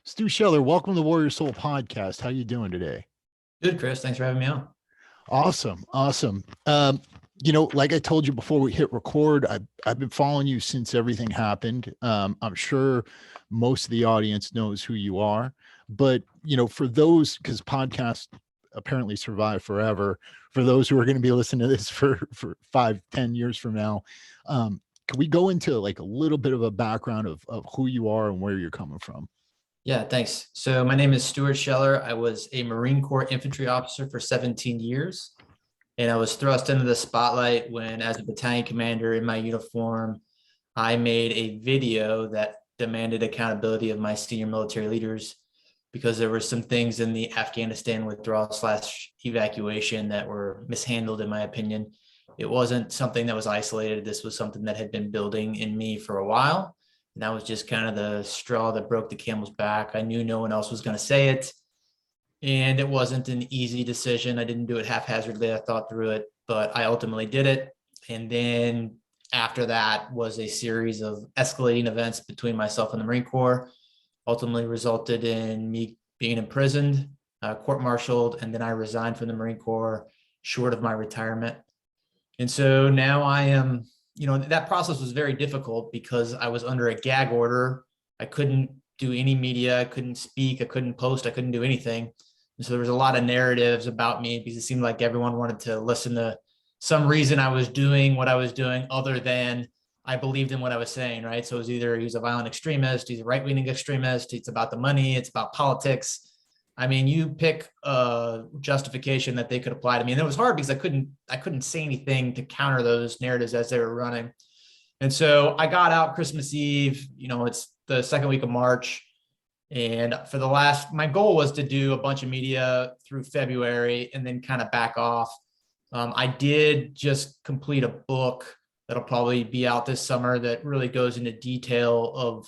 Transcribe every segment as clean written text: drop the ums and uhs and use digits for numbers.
Stu Scheller, welcome to the Warrior Soul podcast. How you doing today? Good, Chris. Thanks for having me on. Awesome. Like I told you before we hit record, I've been following you since everything happened. I'm sure most of the audience knows who you are, but for those, because podcasts apparently survive forever, for those who are going to be listening to this for 5-10 years from now, can we go into like a little bit of a background of who you are and where you're coming from? Yeah, thanks. So my name is Stu Scheller. I was a Marine Corps infantry officer for 17 years. And I was thrust into the spotlight when, as a battalion commander in my uniform, I made a video that demanded accountability of my senior military leaders because there were some things in the Afghanistan withdrawal / evacuation that were mishandled, in my opinion. It wasn't something that was isolated. This was something that had been building in me for a while. And that was just kind of the straw that broke the camel's back. I knew no one else was going to say it. And it wasn't an easy decision. I didn't do it haphazardly. I thought through it, but I ultimately did it. And then after that was a series of escalating events between myself and the Marine Corps, ultimately resulted in me being imprisoned, court-martialed, and then I resigned from the Marine Corps short of my retirement. And so now I am, that process was very difficult because I was under a gag order. I couldn't do any media. I couldn't speak. I couldn't post. I couldn't do anything. And so there was a lot of narratives about me because it seemed like everyone wanted to listen to some reason I was doing what I was doing other than I believed in what I was saying, right? So it was either he's a violent extremist, he's a right-wing extremist, it's about the money, it's about politics. I mean, you pick a justification that they could apply to me. And it was hard because I couldn't say anything to counter those narratives as they were running. And so I got out Christmas Eve, it's the second week of March. And my goal was to do a bunch of media through February and then kind of back off. I did just complete a book that'll probably be out this summer that really goes into detail of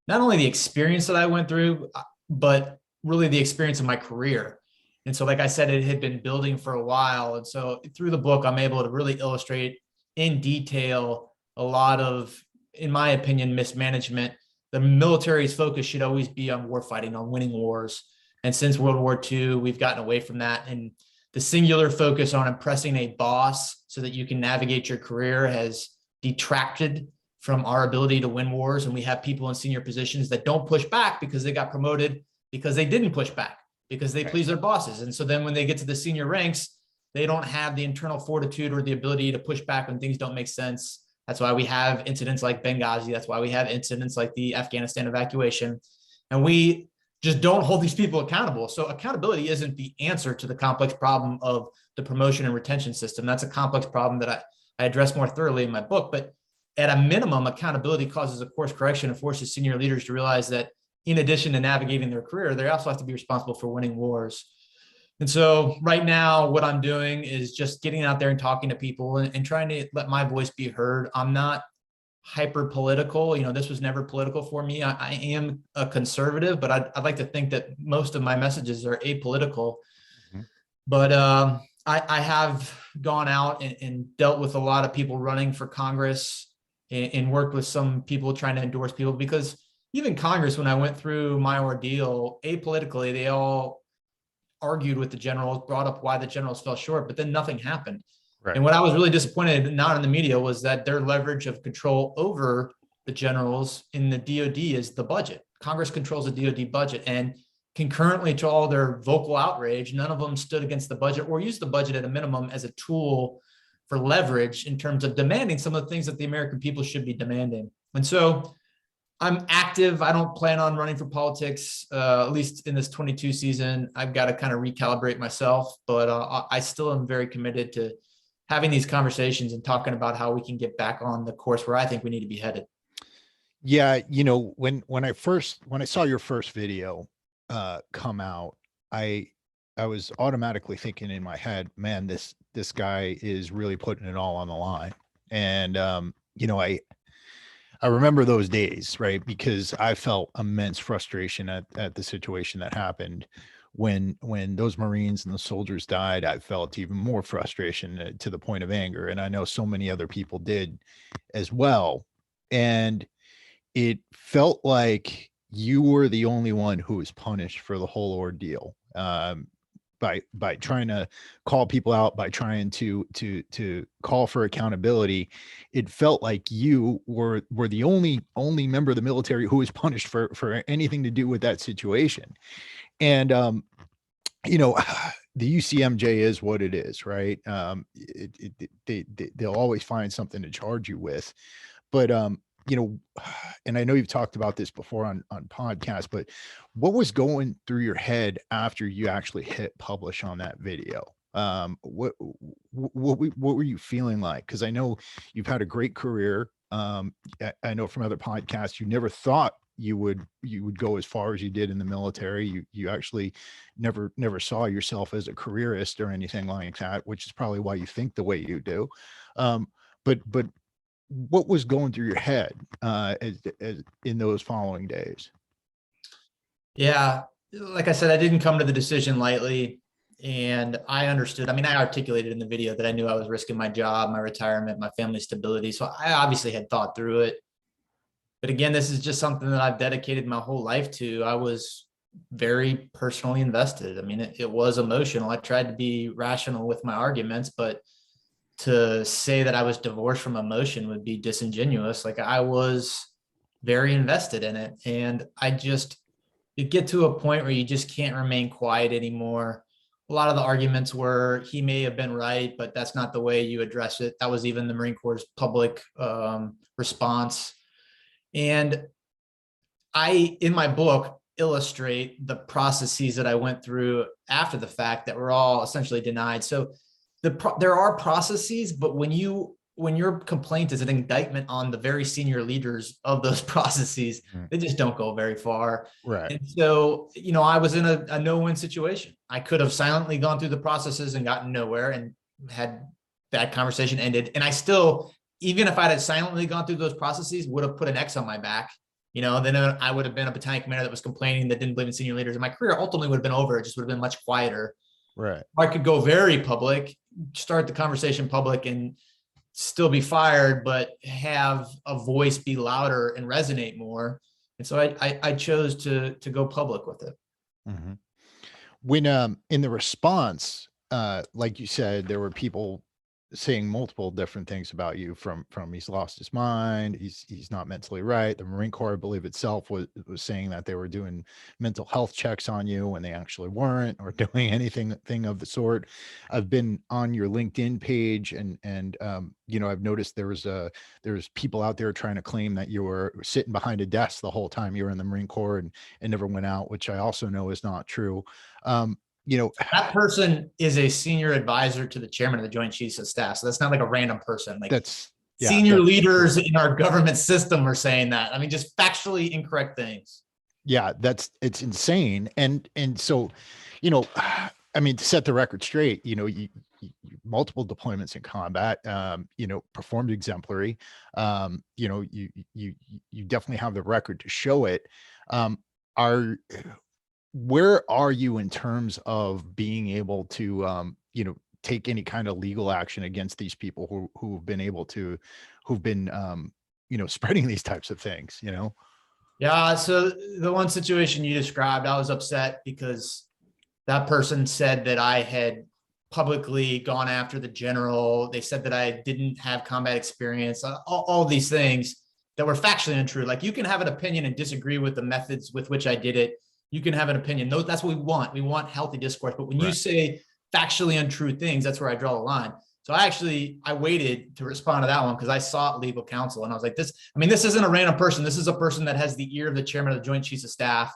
not only the experience that I went through, but really the experience of my career. And so, like I said, it had been building for a while. And so through the book, I'm able to really illustrate in detail a lot of, in my opinion, mismanagement. The military's focus should always be on warfighting, on winning wars. And since World War II, we've gotten away from that. And the singular focus on impressing a boss so that you can navigate your career has detracted from our ability to win wars. And we have people in senior positions that don't push back because they got promoted because they didn't push back, because they please their bosses. And so then when they get to the senior ranks, they don't have the internal fortitude or the ability to push back when things don't make sense. That's why we have incidents like Benghazi. That's why we have incidents like the Afghanistan evacuation. And we just don't hold these people accountable. So accountability isn't the answer to the complex problem of the promotion and retention system. That's a complex problem that I address more thoroughly in my book. But at a minimum, accountability causes a course correction and forces senior leaders to realize that in addition to navigating their career, they also have to be responsible for winning wars. And so right now, what I'm doing is just getting out there and talking to people and trying to let my voice be heard. I'm not hyper political. This was never political for me. I am a conservative, but I'd like to think that most of my messages are apolitical. Mm-hmm. But I have gone out and dealt with a lot of people running for Congress and worked with some people trying to endorse people, because even Congress, when I went through my ordeal, apolitically, they all argued with the generals, brought up why the generals fell short, but then nothing happened. Right. And what I was really disappointed, not in the media, was that their leverage of control over the generals in the DOD is the budget. Congress controls the DOD budget, and concurrently to all their vocal outrage, none of them stood against the budget or used the budget at a minimum as a tool for leverage in terms of demanding some of the things that the American people should be demanding. And so I'm active. I don't plan on running for politics, at least in this 22 season. I've got to kind of recalibrate myself, but I still am very committed to having these conversations and talking about how we can get back on the course where I think we need to be headed. Yeah. When I saw your first video come out, I was automatically thinking in my head, man, this guy is really putting it all on the line. And, I remember those days, right? Because I felt immense frustration at the situation that happened. When those Marines and the soldiers died, I felt even more frustration to the point of anger. And I know so many other people did as well. And it felt like, you were the only one who was punished for the whole ordeal. By trying to call people out, by trying to call for accountability, it felt like you were the only member of the military who was punished for anything to do with that situation. And you know, the UCMJ is what it is, right? They'll always find something to charge you with. But you know, and I know you've talked about this before on podcasts, but what was going through your head after you actually hit publish on that video? What were you feeling like? Because I know you've had a great career. I know from other podcasts you never thought you would go as far as you did in the military. You actually never saw yourself as a careerist or anything like that, which is probably why you think the way you do. But what was going through your head as in those following days? Yeah, like I said, I didn't come to the decision lightly, and I understood. I mean, I articulated in the video that I knew I was risking my job, my retirement, my family stability. So I obviously had thought through it. But again, this is just something that I've dedicated my whole life to. I was very personally invested. I mean, it was emotional. I tried to be rational with my arguments, but to say that I was divorced from emotion would be disingenuous. Like, I was very invested in it. And you get to a point where you just can't remain quiet anymore. A lot of the arguments were, he may have been right, but that's not the way you address it. That was even the Marine Corps' public response. And I, in my book, illustrate the processes that I went through after the fact that were all essentially denied. So there are processes, but when your complaint is an indictment on the very senior leaders of those processes, they just don't go very far. Right. And so, you know, I was in a no-win situation. I could have silently gone through the processes and gotten nowhere and had that conversation ended. And I still, even if I had silently gone through those processes, would have put an X on my back. You know, then I would have been a battalion commander that was complaining, that didn't believe in senior leaders. And my career ultimately would have been over. It just would have been much quieter. Right. I could go very public, start the conversation public, and still be fired, but have a voice be louder and resonate more. And so I chose to go public with it. Mm-hmm. When in the response, like you said, there were people saying multiple different things about you, from he's lost his mind, he's not mentally right. The Marine Corps, I believe itself, was saying that they were doing mental health checks on you when they actually weren't, or doing anything of the sort. I've been on your LinkedIn page, and you know, I've noticed there's people out there trying to claim that you were sitting behind a desk the whole time you were in the Marine Corps and never went out, which I also know is not true. You know, that person is a senior advisor to the chairman of the Joint Chiefs of Staff. So that's not like a random person. Like, senior leaders in our government system are saying that. I mean, just factually incorrect things. Yeah, it's insane. And so, you know, I mean, to set the record straight, you know, you multiple deployments in combat, you know, performed exemplary. You know, you definitely have the record to show it. Where are you in terms of being able to, you know, take any kind of legal action against these people who've been, you know, spreading these types of things, you know? Yeah. So the one situation you described, I was upset because that person said that I had publicly gone after the general. They said that I didn't have combat experience, all these things that were factually untrue. Like, you can have an opinion and disagree with the methods with which I did it. You can have an opinion. No, that's what we want. We want healthy discourse. But when you say factually untrue things, that's where I draw the line. So I waited to respond to that one because I sought legal counsel. And I was like, this isn't a random person. This is a person that has the ear of the chairman of the Joint Chiefs of Staff.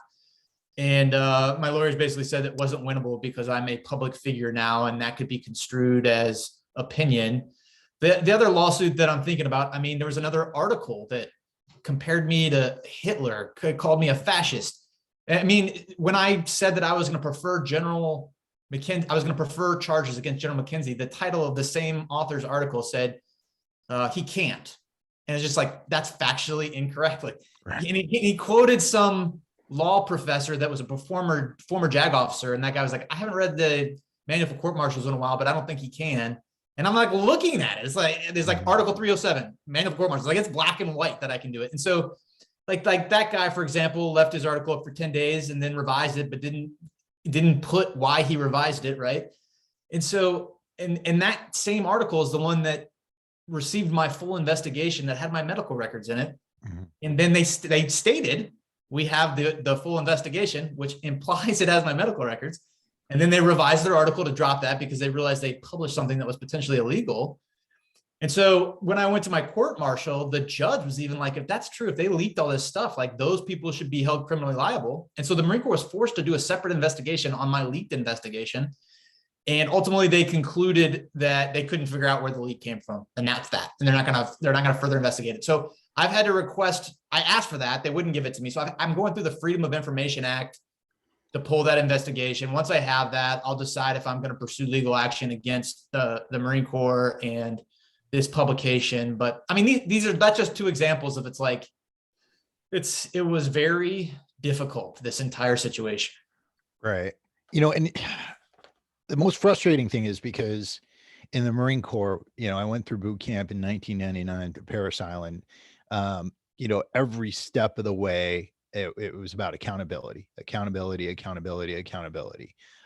And my lawyers basically said it wasn't winnable because I'm a public figure now, and that could be construed as opinion. The other lawsuit that I'm thinking about, I mean, there was another article that compared me to Hitler, called me a fascist. I mean, when I said that I was going to prefer General McKenzie, I was going to prefer charges against General McKenzie, the title of the same author's article said, he can't. And it's just like, that's factually incorrect. Like, and he quoted some law professor that was a former JAG officer. And that guy was like, I haven't read the Manual for Court Martials in a while, but I don't think he can. And I'm like looking at it. It's like, there's like Article 307, Manual for Court Martials. Like, it's black and white that I can do it. And so like that guy, for example, left his article up for 10 days and then revised it, but didn't put why he revised it, right? And so, and that same article is the one that received my full investigation that had my medical records in it. Mm-hmm. And then they stated, we have the full investigation, which implies it has my medical records. And then they revised their article to drop that because they realized they published something that was potentially illegal. And so when I went to my court martial, the judge was even like, if that's true, if they leaked all this stuff, like those people should be held criminally liable. And so the Marine Corps was forced to do a separate investigation on my leaked investigation. And ultimately they concluded that they couldn't figure out where the leak came from. And that's that. And they're not going to further investigate it. So I've had to request, I asked for that. They wouldn't give it to me. So I'm going through the Freedom of Information Act to pull that investigation. Once I have that, I'll decide if I'm going to pursue legal action against the Marine Corps and this publication. But I mean, that's just two examples of it was very difficult, this entire situation. Right. You know, and the most frustrating thing is because in the Marine Corps, you know, I went through boot camp in 1999 to Parris Island. You know, every step of the way, it was about accountability.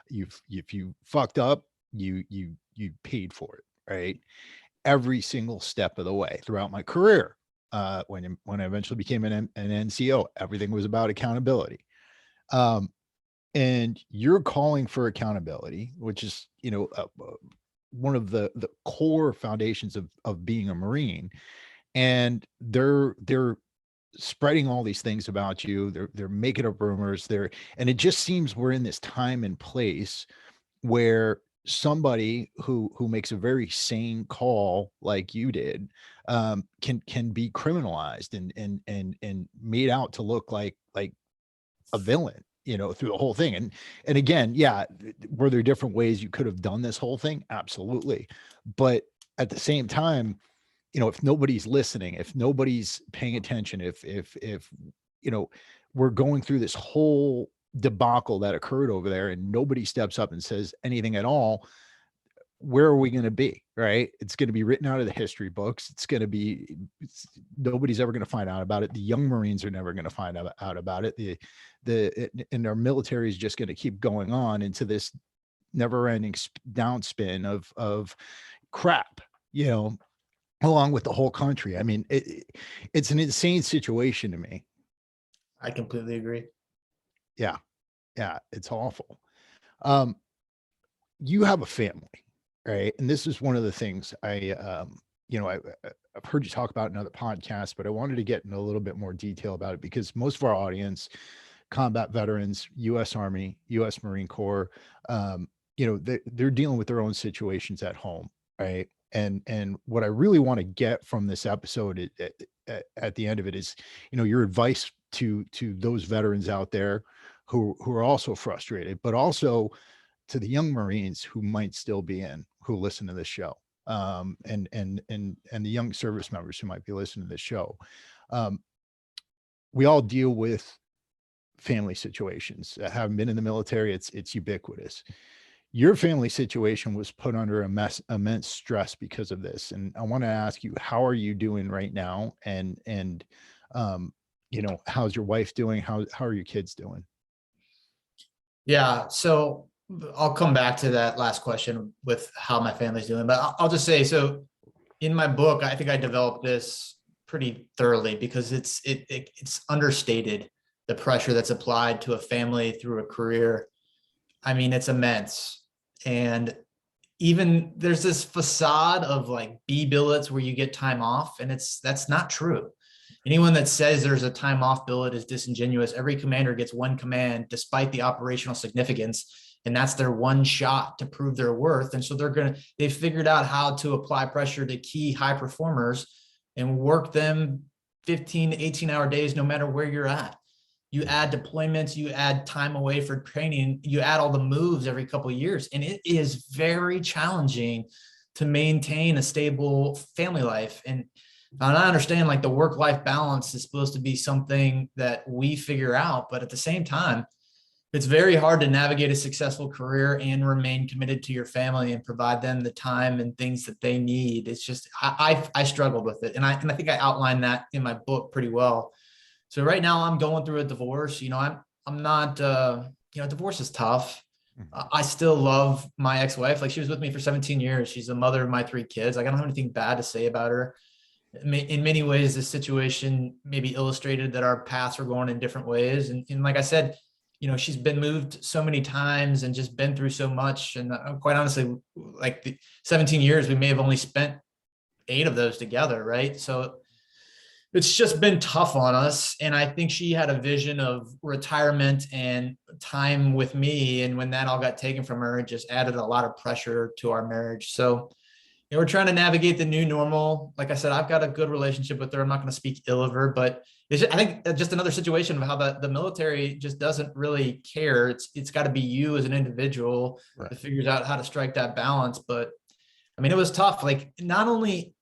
If you fucked up, you paid for it, right? Every single step of the way throughout my career. When I eventually became an NCO, everything was about accountability. And you're calling for accountability, which is, you know, one of the core foundations of being a Marine. And they're spreading all these things about you. They're making up rumors and it just seems we're in this time and place where somebody who makes a very sane call like you did can be criminalized and made out to look like a villain, you know, through the whole thing. And again, yeah, were there different ways you could have done this whole thing? Absolutely. But at the same time, you know, if nobody's listening, if nobody's paying attention, if you know, we're going through this whole debacle that occurred over there and nobody steps up and says anything at all, where are we going to be? Right? It's going to be written out of the history books. Nobody's ever going to find out about it. The young Marines are never going to find out about it. And our military is just going to keep going on into this never-ending downspin of crap, you know, along with the whole country. I mean, it's an insane situation to me. I completely agree. Yeah. It's awful. You have a family, right? And this is one of the things I've heard you talk about in other podcasts, but I wanted to get in a little bit more detail about it because most of our audience, combat veterans, U.S. Army, U.S. Marine Corps, you know, they're dealing with their own situations at home, right? And what I really want to get from this episode at the end of it is, you know, your advice to those veterans out there who are also frustrated, but also to the young Marines who might still be who listen to this show, and the young service members who might be listening to this show. We all deal with family situations. Having been in the military, it's ubiquitous. Your family situation was put under immense stress because of this. And I want to ask you, how are you doing right now? And you know, how's your wife doing? How are your kids doing? Yeah. So I'll come back to that last question with how my family's doing, but I'll just say, so in my book, I think I developed this pretty thoroughly because it's understated, the pressure that's applied to a family through a career. I mean, it's immense. And even there's this facade of like B billets where you get time off, and that's not true. Anyone that says there's a time off billet is disingenuous. Every commander gets one command despite the operational significance, and that's their one shot to prove their worth. And so they've figured out how to apply pressure to key high performers and work them 15 to 18-hour days, no matter where you're at. You add deployments, you add time away for training, you add all the moves every couple of years. And it is very challenging to maintain a stable family life. And I understand like the work-life balance is supposed to be something that we figure out, but at the same time, it's very hard to navigate a successful career and remain committed to your family and provide them the time and things that they need. It's just, I struggled with it. And I think I outlined that in my book pretty well. So right now I'm going through a divorce. I'm not, divorce is tough. I still love my ex-wife. Like, she was with me for 17 years. She's the mother of my 3 kids. Like, I don't have anything bad to say about her. In many ways, this situation maybe illustrated that our paths were going in different ways. And like I said, she's been moved so many times and just been through so much. And quite honestly, like the 17 years, we may have only spent 8 of those together, right? So it's just been tough on us. And I think she had a vision of retirement and time with me. And when that all got taken from her, it just added a lot of pressure to our marriage. So, we're trying to navigate the new normal. Like I said, I've got a good relationship with her. I'm not going to speak ill of her, but I think just another situation of how the military just doesn't really care. It's got to be you as an individual that figures out how to strike that balance. But I mean, it was tough. Like, not only,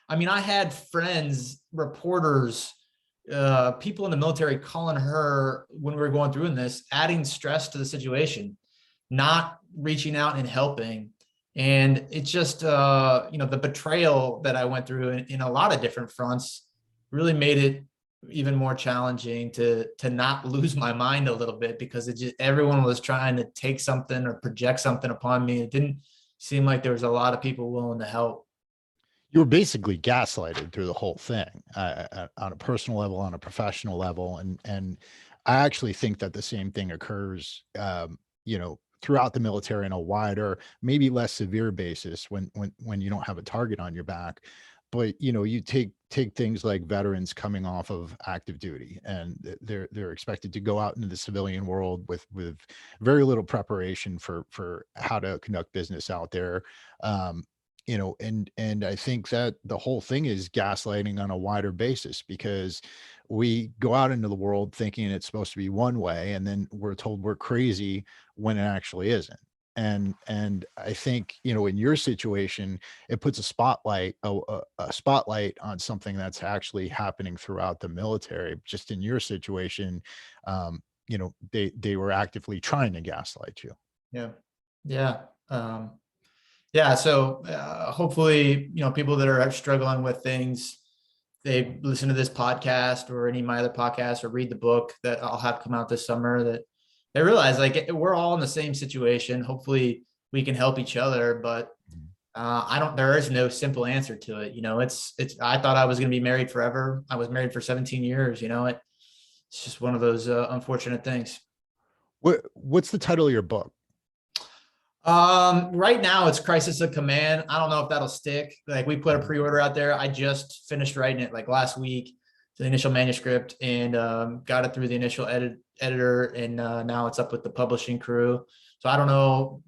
I had friends, reporters, people in the military calling her when we were going through this, adding stress to the situation, not reaching out and helping. And it's just, the betrayal that I went through in a lot of different fronts really made it even more challenging to not lose my mind a little bit, because everyone was trying to take something or project something upon me. It didn't seem like there was a lot of people willing to help. You were basically gaslighted through the whole thing, on a personal level, on a professional level. And I actually think that the same thing occurs, throughout the military on a wider, maybe less severe basis when you don't have a target on your back. But you take things like veterans coming off of active duty, and they're expected to go out into the civilian world with very little preparation for how to conduct business out there. And I think that the whole thing is gaslighting on a wider basis, because we go out into the world thinking it's supposed to be one way, and then we're told we're crazy when it actually isn't. And I think, in your situation, it puts a spotlight on something that's actually happening throughout the military. Just in your situation, they were actively trying to gaslight you. Yeah. Yeah. Yeah. So hopefully, people that are struggling with things, they listen to this podcast or any of my other podcasts or read the book that I'll have come out this summer, that they realize, like, we're all in the same situation. Hopefully we can help each other, but there is no simple answer to it. I thought I was going to be married forever. I was married for 17 years. It's just one of those unfortunate things. What's the title of your book? Right now it's Crisis of Command. I don't know if that'll stick. Like, we put a pre-order out there. I just finished writing it like last week, the initial manuscript, and got it through the initial editor, and now it's up with the publishing crew. So I don't know,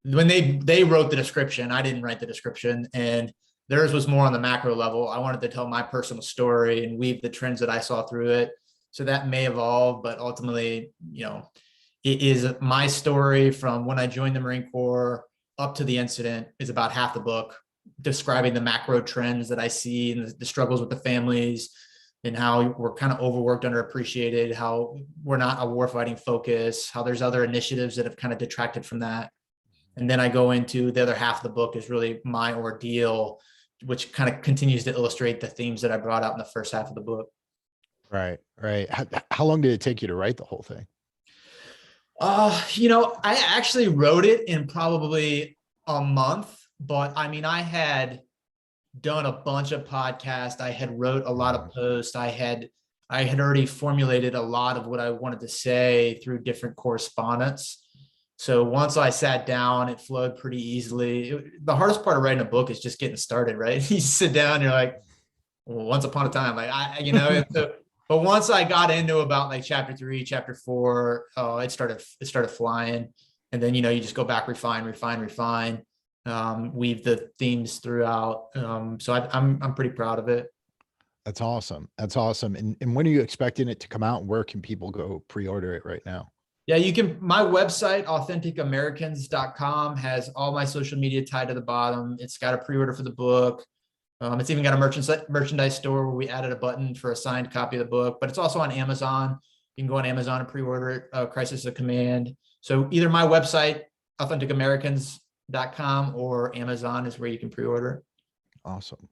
when they wrote the description, I didn't write the description, and theirs was more on the macro level. I wanted to tell my personal story and weave the trends that I saw through it. So that may evolve, but ultimately, it is my story from when I joined the Marine Corps up to the incident is about half the book, describing the macro trends that I see and the struggles with the families, and how we're kind of overworked, underappreciated, how we're not a warfighting focus, how there's other initiatives that have kind of detracted from that. And then I go into the other half of the book is really my ordeal, which kind of continues to illustrate the themes that I brought out in the first half of the book. Right. How long did it take you to write the whole thing? I actually wrote it in probably a month, but I had done a bunch of podcasts. I had wrote a lot of posts. I had already formulated a lot of what I wanted to say through different correspondence. So once I sat down, it flowed pretty easily. The hardest part of writing a book is just getting started, right? You sit down, you're like, well, once upon a time, but once I got into about like chapter 3, chapter 4, it started flying. And then, you just go back, refine, weave the themes throughout. So I'm pretty proud of it. That's awesome. And when are you expecting it to come out? Where can people go pre-order it right now? Yeah, you can. My website, AuthenticAmericans.com, has all my social media tied to the bottom. It's got a pre-order for the book. It's even got a merchandise store where we added a button for a signed copy of the book, but it's also on Amazon. You can go on Amazon and pre-order it, Crisis of Command. So either my website, AuthenticAmericans.com, or Amazon is where you can pre-order. Awesome.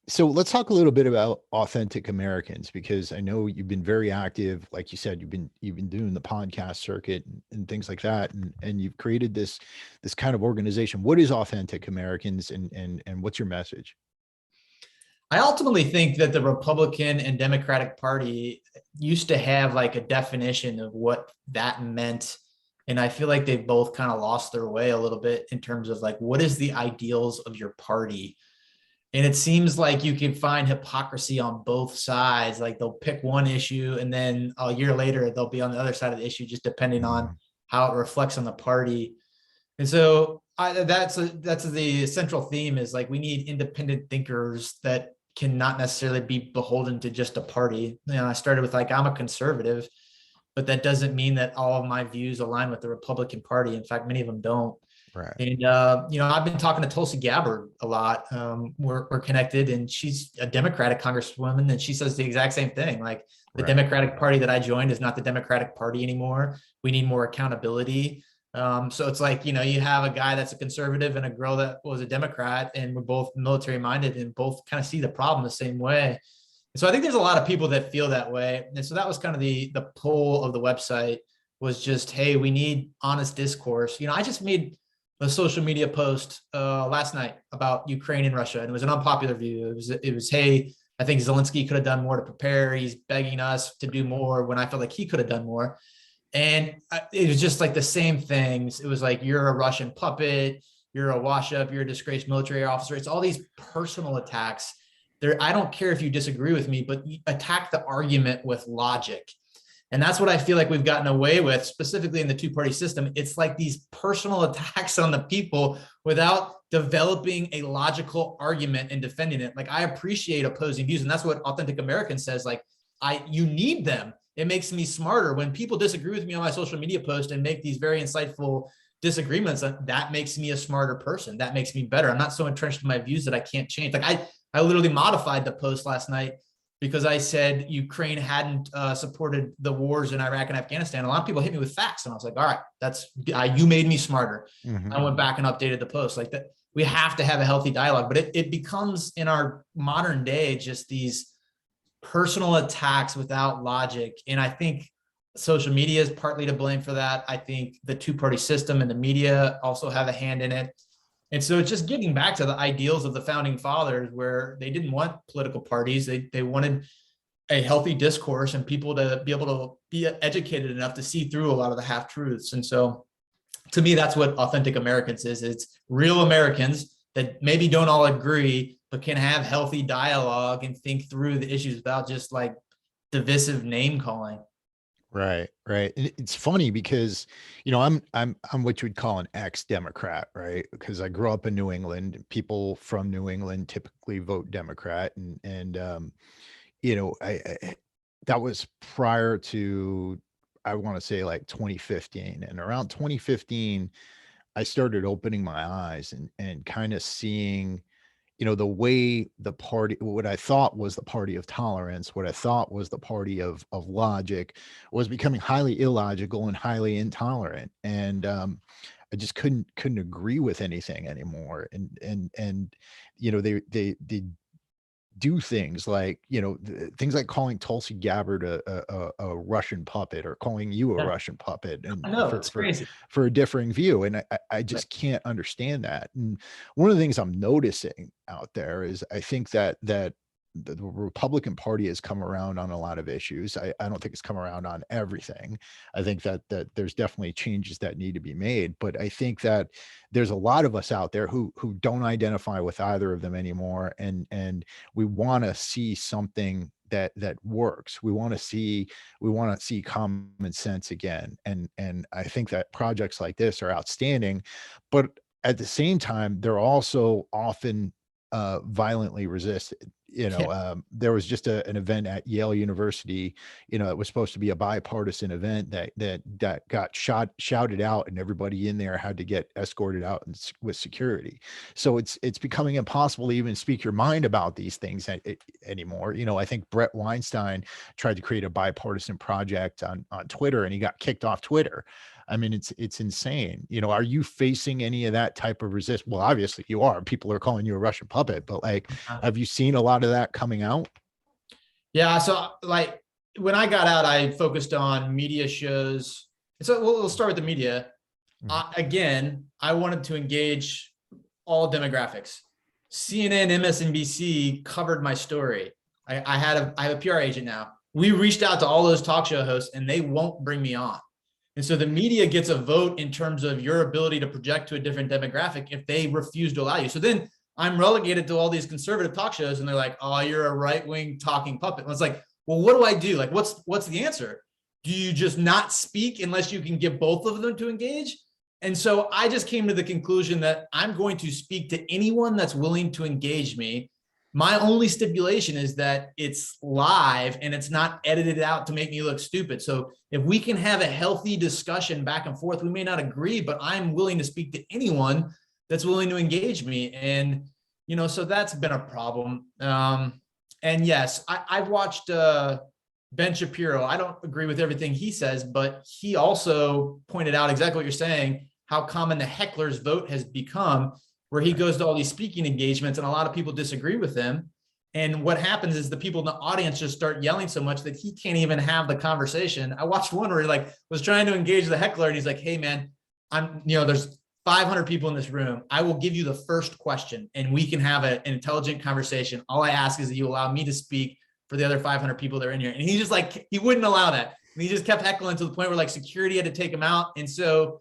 So let's talk a little bit about authentic Americans, because I know you've been very active. Like you said, you've been doing the podcast circuit and things like that, and you've created this kind of organization. What is authentic Americans, and what's your message? I ultimately think that the Republican and Democratic Party used to have like a definition of what that meant. And I feel like they've both kind of lost their way a little bit in terms of like, what is the ideals of your party? And it seems like you can find hypocrisy on both sides. Like they'll pick one issue and then a year later they'll be on the other side of the issue, just depending on how it reflects on the party. And so that's the central theme is like we need independent thinkers that cannot necessarily be beholden to just a party. You know, I started with like I'm a conservative, but that doesn't mean that all of my views align with the Republican Party. In fact, many of them don't. Right. And you know, I've been talking to Tulsi Gabbard a lot. We're connected, and she's a Democratic congresswoman, and she says the exact same thing. Like the Right. Democratic Party that I joined is not the Democratic Party anymore. We need more accountability. So it's like, you know, you have a guy that's a conservative and a girl that was a Democrat, and we're both military minded and both kind of see the problem the same way. And so I think there's a lot of people that feel that way. And so that was kind of the pull of the website was just, hey, we need honest discourse. You know, I just made a social media post last night about Ukraine and Russia, and it was an unpopular view. It was, hey, I think Zelensky could have done more to prepare. He's begging us to do more when I felt like he could have done more. And it was just like the same things. It was like, you're a Russian puppet, you're a wash up, you're a disgraced military officer. It's all these personal attacks. There, I don't care if you disagree with me, but you attack the argument with logic. And that's what I feel like we've gotten away with, specifically in the two-party system. It's like these personal attacks on the people without developing a logical argument and defending it. Like I appreciate opposing views. And that's what Authentic American says. Like you need them. It makes me smarter. When people disagree with me on my social media post and make these very insightful disagreements, that makes me a smarter person. That makes me better. I'm not so entrenched in my views that I can't change. Like I literally modified the post last night because I said Ukraine hadn't supported the wars in Iraq and Afghanistan. A lot of people hit me with facts, and I was like, all right, that's you made me smarter. Mm-hmm. I went back and updated the post. Like that, we have to have a healthy dialogue, but it becomes in our modern day just these personal attacks without logic. And I think social media is partly to blame for that. I think the two-party system and the media also have a hand in it. And so it's just getting back to the ideals of the founding fathers, where they didn't want political parties. They wanted a healthy discourse and people to be able to be educated enough to see through a lot of the half-truths. And so to me, that's what authentic Americans is. It's real Americans that maybe don't all agree, but can have healthy dialogue and think through the issues without just like divisive name calling. Right, right. And it's funny because, you know, I'm what you would call an ex-Democrat, right? Because I grew up in New England. People from New England typically vote Democrat, and you know, that was prior to, I want to say, like 2015, and around 2015, I started opening my eyes and kind of seeing, you know, the way the party, what I thought was the party of tolerance, what I thought was the party of logic, was becoming highly illogical and highly intolerant. And I just couldn't agree with anything anymore. And you know, they do things like, you know, things like calling Tulsi Gabbard a Russian puppet, or calling you a Yeah. Russian puppet, and I know, it's crazy. for a differing view. And I just can't understand that. And one of the things I'm noticing out there is, I think that the Republican Party has come around on a lot of issues. I don't think it's come around on everything. I think that there's definitely changes that need to be made, but I think that there's a lot of us out there who don't identify with either of them anymore, and we want to see something that works. We want to see common sense again, and I think that projects like this are outstanding, but at the same time, they're also often violently resisted. You know, there was just an event at Yale University, you know, it was supposed to be a bipartisan event that got shouted out, and everybody in there had to get escorted out with security. So it's becoming impossible to even speak your mind about these things anymore. You know, I think Brett Weinstein tried to create a bipartisan project on Twitter, and he got kicked off Twitter. I mean, it's insane. You know, are you facing any of that type of resistance? Well, obviously you are. People are calling you a Russian puppet, but like, have you seen a lot lot of that coming out? Yeah. So like when I got out, I focused on media shows. So we'll start with the media. Again, I wanted to engage all demographics. CNN, MSNBC covered my story. I have a PR agent now. We reached out to all those talk show hosts and they won't bring me on. And so the media gets a vote in terms of your ability to project to a different demographic if they refuse to allow you. So then I'm relegated to all these conservative talk shows and they're like, oh, you're a right-wing talking puppet. And it's like, well, what do I do? Like, what's the answer? Do you just not speak unless you can get both of them to engage? And so I just came to the conclusion that I'm going to speak to anyone that's willing to engage me. My only stipulation is that it's live and it's not edited out to make me look stupid. So if we can have a healthy discussion back and forth, we may not agree, but I'm willing to speak to anyone that's willing to engage me. And, you know, so that's been a problem. And yes, I've watched Ben Shapiro. I don't agree with everything he says, but he also pointed out exactly what you're saying, how common the heckler's vote has become, where he goes to all these speaking engagements and a lot of people disagree with him. And what happens is the people in the audience just start yelling so much that he can't even have the conversation. I watched one where he like was trying to engage the heckler and he's like, hey man, there's 500 people in this room. I will give you the first question and we can have an intelligent conversation. All I ask is that you allow me to speak for the other 500 people that are in here. And he just like, he wouldn't allow that. And he just kept heckling to the point where like security had to take him out. And so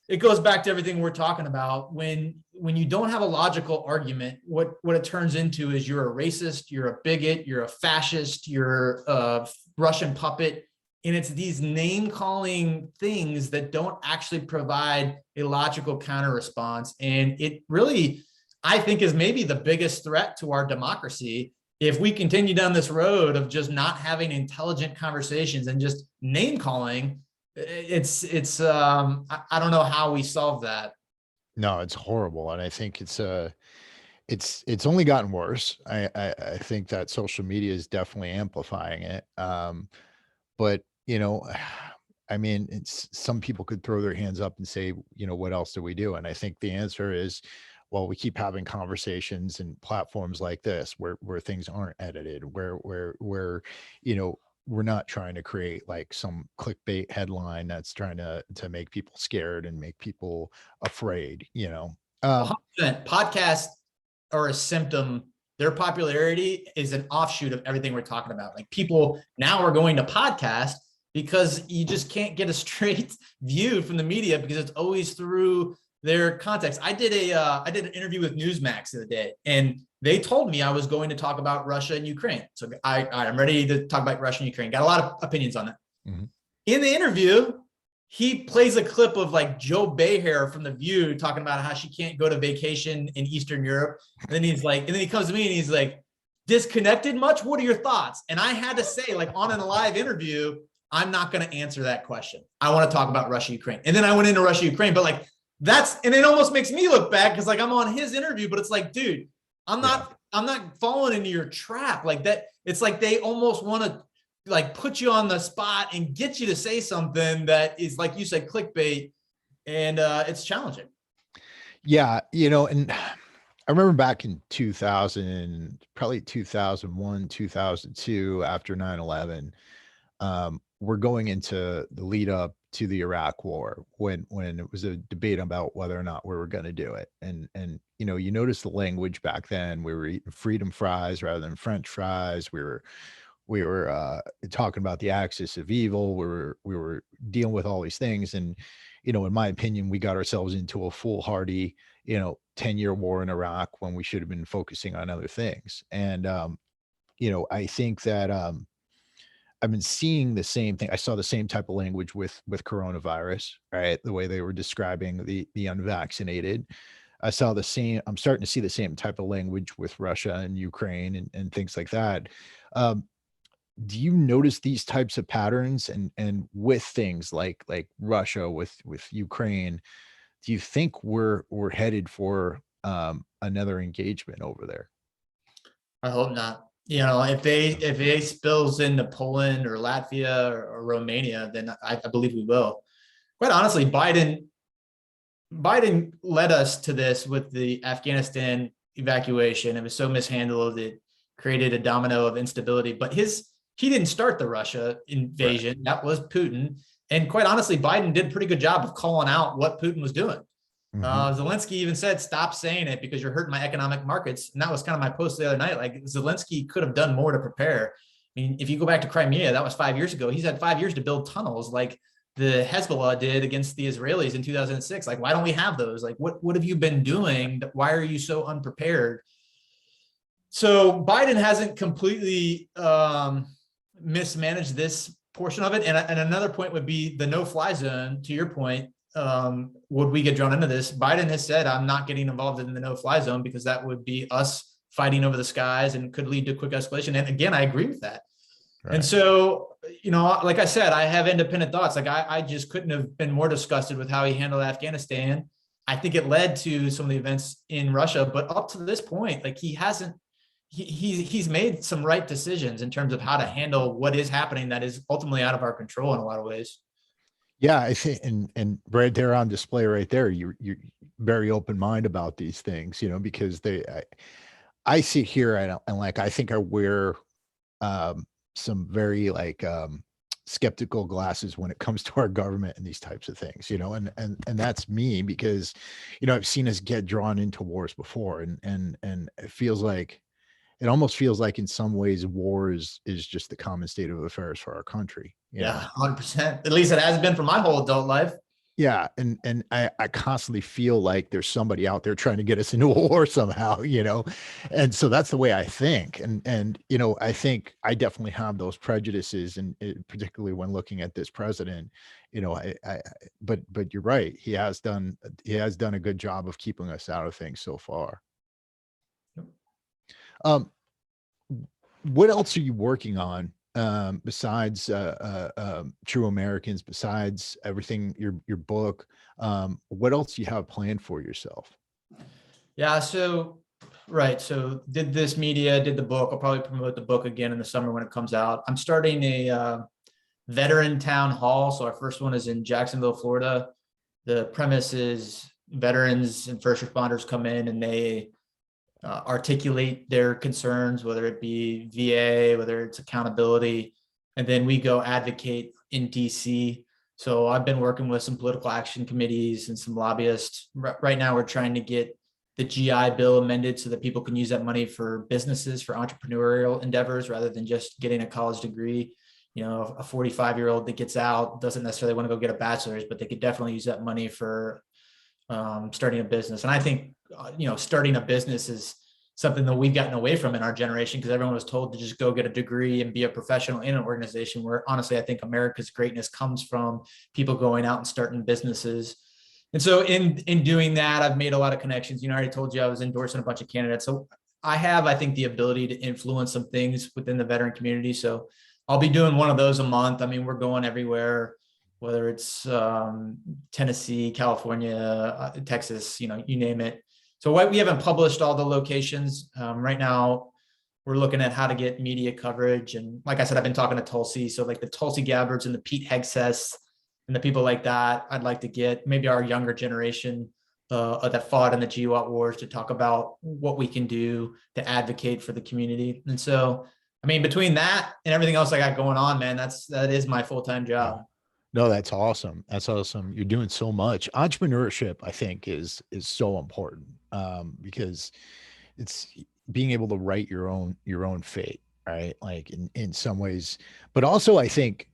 it goes back to everything we're talking about. When you don't have a logical argument, what it turns into is you're a racist, you're a bigot, you're a fascist, you're a Russian puppet. And it's these name calling things that don't actually provide a logical counter response. And it really, I think, is maybe the biggest threat to our democracy. If we continue down this road of just not having intelligent conversations and just name calling, I don't know how we solve that. No, it's horrible. And I think it's only gotten worse. I think that social media is definitely amplifying it. But, you know, I mean, some people could throw their hands up and say, you know, what else do we do? And I think the answer is, well, we keep having conversations and platforms like this where things aren't edited, where, you know, we're not trying to create like some clickbait headline that's trying to make people scared and make people afraid, you know. 100%. Podcasts are a symptom. Their popularity is an offshoot of everything we're talking about. Like people now are going to podcast because you just can't get a straight view from the media because it's always through their context. I did an interview with Newsmax the other day, and they told me I was going to talk about Russia and Ukraine. So I'm ready to talk about Russia and Ukraine. Got a lot of opinions on that. Mm-hmm. In the interview, he plays a clip of like Joe Behar from The View talking about how she can't go to vacation in Eastern Europe. And then he comes to me and he's like, disconnected much? What are your thoughts? And I had to say, like on a live interview, I'm not going to answer that question. I want to talk about Russia, Ukraine. And then I went into Russia, Ukraine, but like and it almost makes me look bad because like I'm on his interview, but it's like, dude, I'm not falling into your trap like that. It's like they almost want to like put you on the spot and get you to say something that is, like you said, clickbait, and it's challenging. Yeah, you know, and I remember back in 2000, probably 2001, 2002, after 9/11, we're going into the lead up to the Iraq war when it was a debate about whether or not we were going to do it. And, you know, you notice the language back then. We were eating freedom fries rather than French fries. We were talking about the axis of evil. We were dealing with all these things. And, you know, in my opinion, we got ourselves into a foolhardy, 10-year war in Iraq when we should have been focusing on other things. And, you know, I think that, I've been seeing the same thing. I saw the same type of language with coronavirus, right? The way they were describing the unvaccinated. I'm starting to see the same type of language with Russia and Ukraine and things like that. Do you notice these types of patterns and with things like Russia, with Ukraine? Do you think we're headed for another engagement over there? I hope not. You know, if they spills into Poland or Latvia or Romania, then I believe we will. Quite honestly, Biden led us to this with the Afghanistan evacuation. It was so mishandled. It created a domino of instability. But he didn't start the Russia invasion. Right. That was Putin. And quite honestly, Biden did a pretty good job of calling out what Putin was doing. Zelensky even said, stop saying it because you're hurting my economic markets. And that was kind of my post the other night. Like, Zelensky could have done more to prepare. I mean, if you go back to Crimea, that was 5 years ago. He's had 5 years to build tunnels like the Hezbollah did against the Israelis in 2006. Like, why don't we have those? Like, what have you been doing? Why are you so unprepared? So Biden hasn't completely mismanaged this portion of it. And another point would be the no-fly zone. To your point, would we get drawn into this? Biden has said, I'm not getting involved in the no-fly zone because that would be us fighting over the skies and could lead to quick escalation. And again, I agree with that. Right. And so, you know, like I said, I have independent thoughts. Like I just couldn't have been more disgusted with how he handled Afghanistan. I think it led to some of the events in Russia, but up to this point, like he's made some right decisions in terms of how to handle what is happening that is ultimately out of our control in a lot of ways. Yeah, I think, and right there on display right there, you're very open mind about these things, you know, because I sit here and like, I think I wear some very like skeptical glasses when it comes to our government and these types of things, you know, and that's me because, you know, I've seen us get drawn into wars before and it almost feels like in some ways war is just the common state of affairs for our country. Yeah, 100%. At least it has been for my whole adult life. Yeah. And I constantly feel like there's somebody out there trying to get us into a war somehow, you know? And so that's the way I think. And, you know, I think I definitely have those prejudices and particularly when looking at this president, you know, but you're right. He has done a good job of keeping us out of things so far. What else are you working on? Besides True Americans, besides everything, your book, what else do you have planned for yourself? Yeah, so did this media, did the book. I'll probably promote the book again in the summer when it comes out. I'm starting a veteran town hall. So our first one is in Jacksonville, Florida. The premise is veterans and first responders come in and they articulate their concerns, whether it be VA, whether it's accountability, and then we go advocate in DC. So I've been working with some political action committees and some lobbyists. Right now, we're trying to get the GI Bill amended so that people can use that money for businesses, for entrepreneurial endeavors, rather than just getting a college degree. You know, a 45-year-old that gets out doesn't necessarily want to go get a bachelor's, but they could definitely use that money for starting a business. And I think, you know, starting a business is something that we've gotten away from in our generation because everyone was told to just go get a degree and be a professional in an organization, where honestly, I think America's greatness comes from people going out and starting businesses. And so in doing that, I've made a lot of connections. You know, I already told you I was endorsing a bunch of candidates. So I have, I think, the ability to influence some things within the veteran community. So I'll be doing one of those a month. I mean, we're going everywhere, whether it's Tennessee, California, Texas, you know, you name it. So we haven't published all the locations. Right now, we're looking at how to get media coverage. And like I said, I've been talking to Tulsi. So like the Tulsi Gabbards and the Pete Hegseths and the people like that, I'd like to get maybe our younger generation that fought in the GWAT wars to talk about what we can do to advocate for the community. And so, I mean, between that and everything else I got going on, man, that is my full-time job. No, that's awesome. That's awesome. You're doing so much. Entrepreneurship, I think, is so important because it's being able to write your own fate, right? Like in some ways, but also I think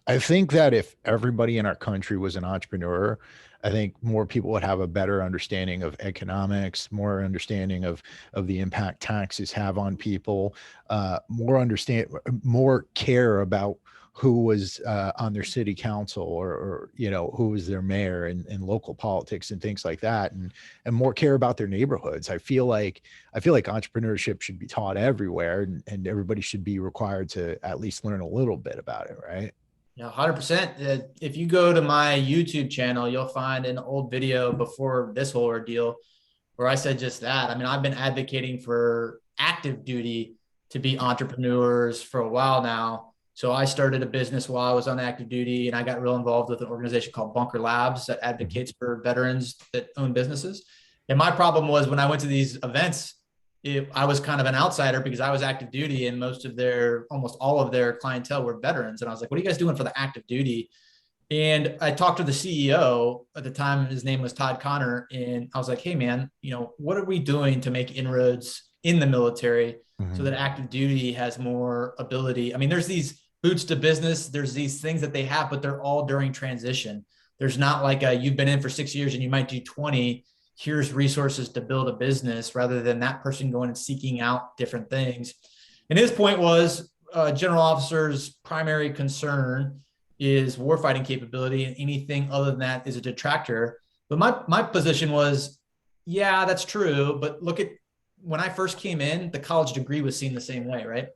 that if everybody in our country was an entrepreneur, I think more people would have a better understanding of economics, more understanding of the impact taxes have on people, more care about who was on their city council or you know, who was their mayor and local politics and things like that, and more care about their neighborhoods. I feel like entrepreneurship should be taught everywhere, and everybody should be required to at least learn a little bit about it, right? Yeah, 100%. If you go to my YouTube channel, you'll find an old video before this whole ordeal where I said just that. I mean, I've been advocating for active duty to be entrepreneurs for a while now. So I started a business while I was on active duty, and I got real involved with an organization called Bunker Labs that advocates for veterans that own businesses. And my problem was when I went to these events, I was kind of an outsider because I was active duty, and almost all of their clientele were veterans. And I was like, what are you guys doing for the active duty? And I talked to the CEO at the time. His name was Todd Connor. And I was like, hey, man, what are we doing to make inroads in the military so that active duty has more ability? I mean, there's these boots to business. There's these things that they have, but they're all during transition. There's not like you've been in for 6 years and you might do 20. Here's resources to build a business, rather than that person going and seeking out different things. And his point was general officer's primary concern is warfighting capability, and anything other than that is a detractor. But my position was, yeah, that's true. But look at when I first came in, the college degree was seen the same way, right?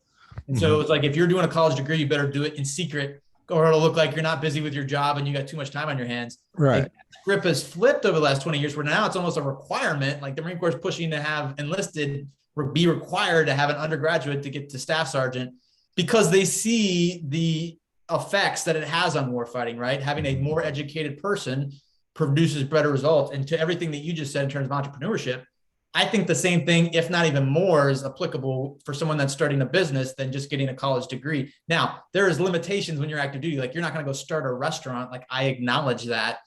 And so it was like, if you're doing a college degree, you better do it in secret, or it'll look like you're not busy with your job and you got too much time on your hands. Right. Like, that script has flipped over the last 20 years, where now it's almost a requirement. Like the Marine Corps is pushing to have enlisted be required to have an undergraduate to get to staff sergeant, because they see the effects that it has on warfighting, right? Having a more educated person produces better results. And to everything that you just said in terms of entrepreneurship, I think the same thing, if not even more, is applicable for someone that's starting a business than just getting a college degree. Now, there is limitations when you're active duty. Like, you're not going to go start a restaurant. Like, I acknowledge that.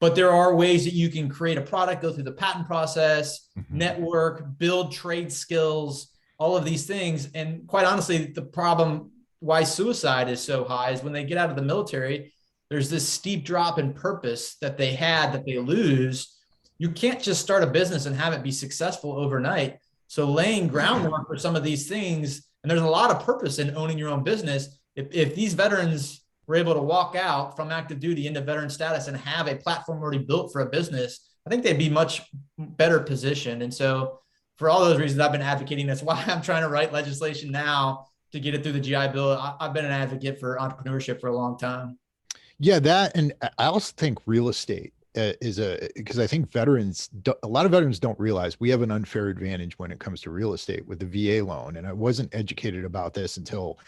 But there are ways that you can create a product, go through the patent process, network, build trade skills, all of these things. And quite honestly, the problem why suicide is so high is when they get out of the military, there's this steep drop in purpose that they had that they lose. You can't just start a business and have it be successful overnight. So laying groundwork for some of these things, and there's a lot of purpose in owning your own business. If these veterans were able to walk out from active duty into veteran status and have a platform already built for a business, I think they'd be much better positioned. And so for all those reasons, I've been advocating. That's why I'm trying to write legislation now to get it through the GI Bill. I've been an advocate for entrepreneurship for a long time. Yeah, that, and I also think real estate because I think a lot of veterans don't realize we have an unfair advantage when it comes to real estate with the VA loan. And I wasn't educated about this until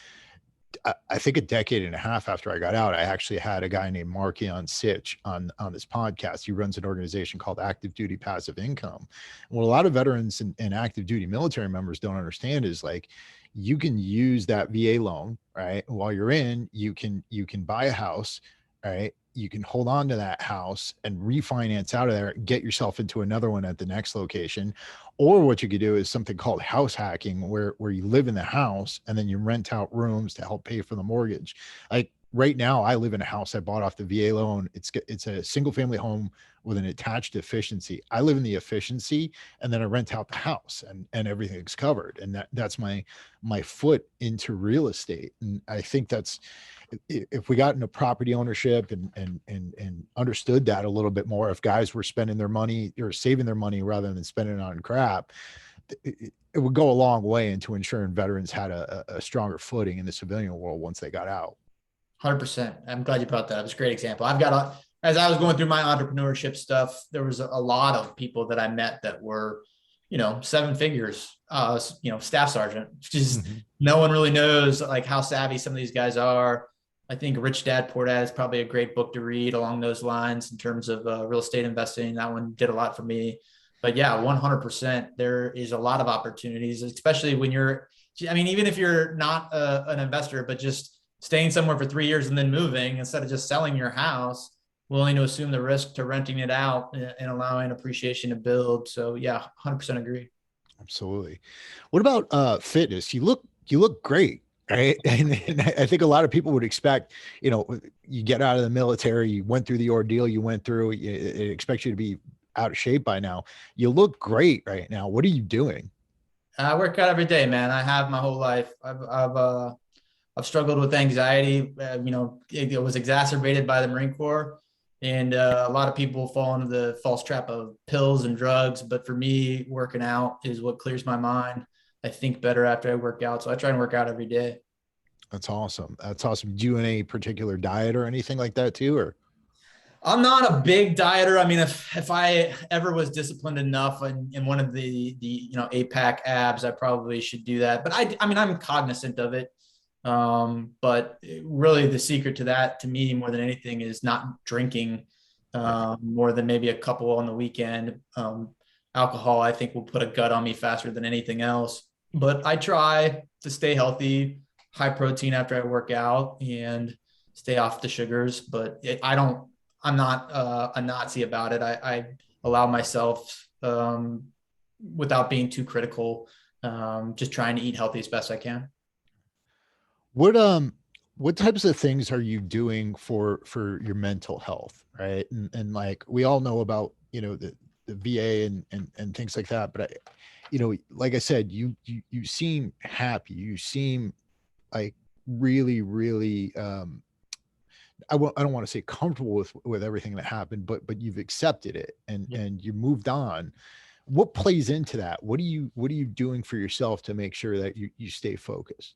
I think a decade and a half after I got out. I actually had a guy named Markion Sitch on this podcast. He runs an organization called Active Duty Passive Income. And what a lot of veterans and active duty military members don't understand is, like, you can use that VA loan, right? While you're in, you can buy a house, right? You can hold on to that house and refinance out of there, get yourself into another one at the next location. Or what you could do is something called house hacking, where you live in the house and then you rent out rooms to help pay for the mortgage. Like right now, I live in a house I bought off the VA loan. It's a single family home with an attached efficiency. I live in the efficiency, and then I rent out the house, and everything's covered. And that's my foot into real estate. And I think that's, if we got into property ownership and understood that a little bit more, if guys were spending their money or saving their money rather than spending it on crap, it would go a long way into ensuring veterans had a stronger footing in the civilian world once they got out. 100%. I'm glad you brought that up. It's a great example. As I was going through my entrepreneurship stuff, there was a lot of people that I met that were, 7 figures, staff sergeant. Just no one really knows like how savvy some of these guys are. I think Rich Dad Poor Dad is probably a great book to read along those lines in terms of real estate investing. That one did a lot for me. But yeah, 100%. There is a lot of opportunities, especially when even if you're not an investor, but just staying somewhere for 3 years and then moving instead of just selling your house, willing to assume the risk to renting it out and allowing appreciation to build. So yeah, 100% agree. Absolutely. What about fitness? You look great. Right. And I think a lot of people would expect, you get out of the military, you went through the ordeal you went through, it expects you to be out of shape by now. You look great right now. What are you doing? I work out every day, man. I have my whole life. I've struggled with anxiety. It was exacerbated by the Marine Corps, and a lot of people fall into the false trap of pills and drugs. But for me, working out is what clears my mind. I think better after I work out. So I try and work out every day. That's awesome. Do you in any particular diet or anything like that too, or? I'm not a big dieter. I mean, if I ever was disciplined enough in one of the APAC abs, I probably should do that. But I'm cognizant of it. But really the secret to that, to me, more than anything, is not drinking more than maybe a couple on the weekend. alcohol, I think, will put a gut on me faster than anything else. But I try to stay healthy, high protein after I work out, and stay off the sugars. But I'm not a Nazi about it. I allow myself, without being too critical, just trying to eat healthy as best I can. What types of things are you doing for your mental health, right? And like we all know about, the VA and things like that, but like I said, you seem happy. You seem like really, really, I don't want to say comfortable with everything that happened, but you've accepted it and you moved on. What plays into that? What are you doing for yourself to make sure that you stay focused?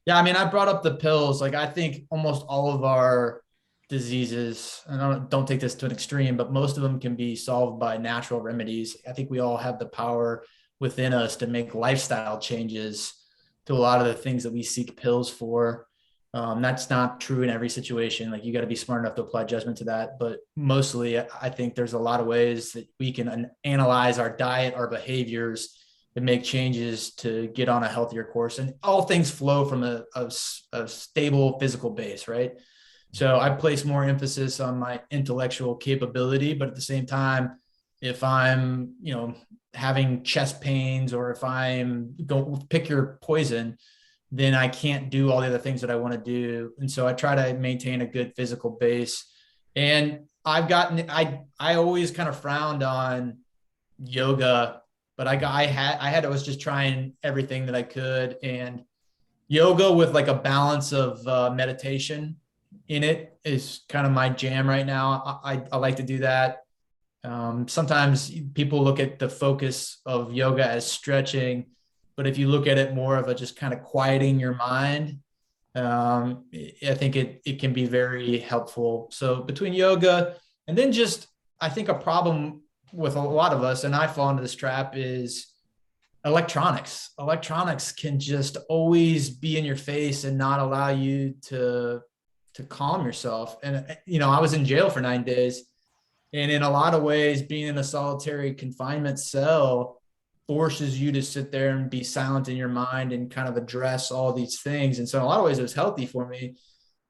Yeah, I mean, I brought up the pills. Like, I think almost all of our diseases, and don't take this to an extreme, but most of them can be solved by natural remedies. I think we all have the power within us to make lifestyle changes to a lot of the things that we seek pills for. That's not true in every situation. Like, you got to be smart enough to apply judgment to that. But mostly, I think there's a lot of ways that we can analyze our diet, our behaviors, and make changes to get on a healthier course. And all things flow from a stable physical base, right? So I place more emphasis on my intellectual capability, but at the same time, if I'm, having chest pains, or if I'm go pick your poison, then I can't do all the other things that I want to do. And so I try to maintain a good physical base. And I always kind of frowned on yoga, but I was just trying everything that I could, and yoga with like a balance of meditation in it is kind of my jam right now. I like to do that. Sometimes people look at the focus of yoga as stretching, but if you look at it more of a just kind of quieting your mind, I think it can be very helpful. So between yoga and then just, I think a problem with a lot of us, and I fall into this trap, is electronics. Electronics can just always be in your face and not allow you to calm yourself. And, I was in jail for 9 days. And in a lot of ways, being in a solitary confinement cell forces you to sit there and be silent in your mind and kind of address all these things. And so in a lot of ways, it was healthy for me.